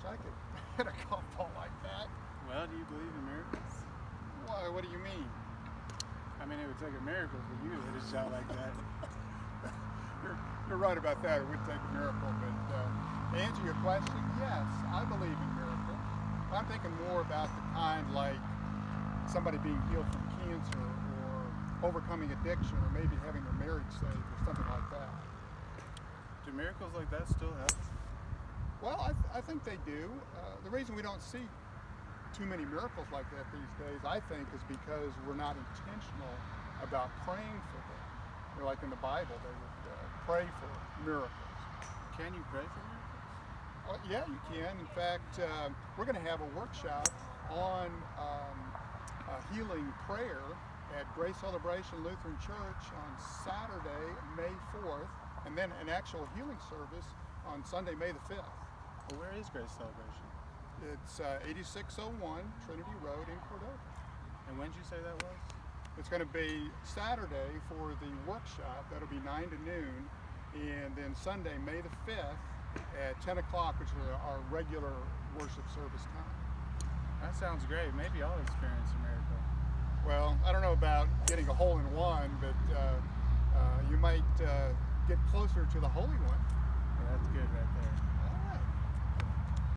wish I could hit a golf ball like that. Well, do you believe in miracles? Why? What do you mean? I mean, it would take a miracle for you to hit a shot like that. You're right about that. It would take a miracle. But to answer your question, yes, I believe in miracles. I'm thinking more about the kind like somebody being healed from cancer or overcoming addiction or maybe having their marriage saved or something like that. Do miracles like that still happen? Well, I think they do. The reason we don't see too many miracles like that these days, I think, is because we're not intentional about praying for them. They're like in the Bible, they would pray for miracles. Can you pray for miracles? Yeah, you can. In fact, we're going to have a workshop on healing prayer at Grace Celebration Lutheran Church on Saturday, May 4th, and then an actual healing service on Sunday, May the 5th. Well, where is Grace Celebration? It's 8601 Trinity Road in Cordova. And when did you say that was? It's going to be Saturday for the workshop. That'll be 9 to noon. And then Sunday, May the 5th at 10 o'clock, which is our regular worship service time. That sounds great. Maybe I'll experience a miracle. Well, I don't know about getting a hole in one, but you might get closer to the Holy One. Yeah, that's good right there.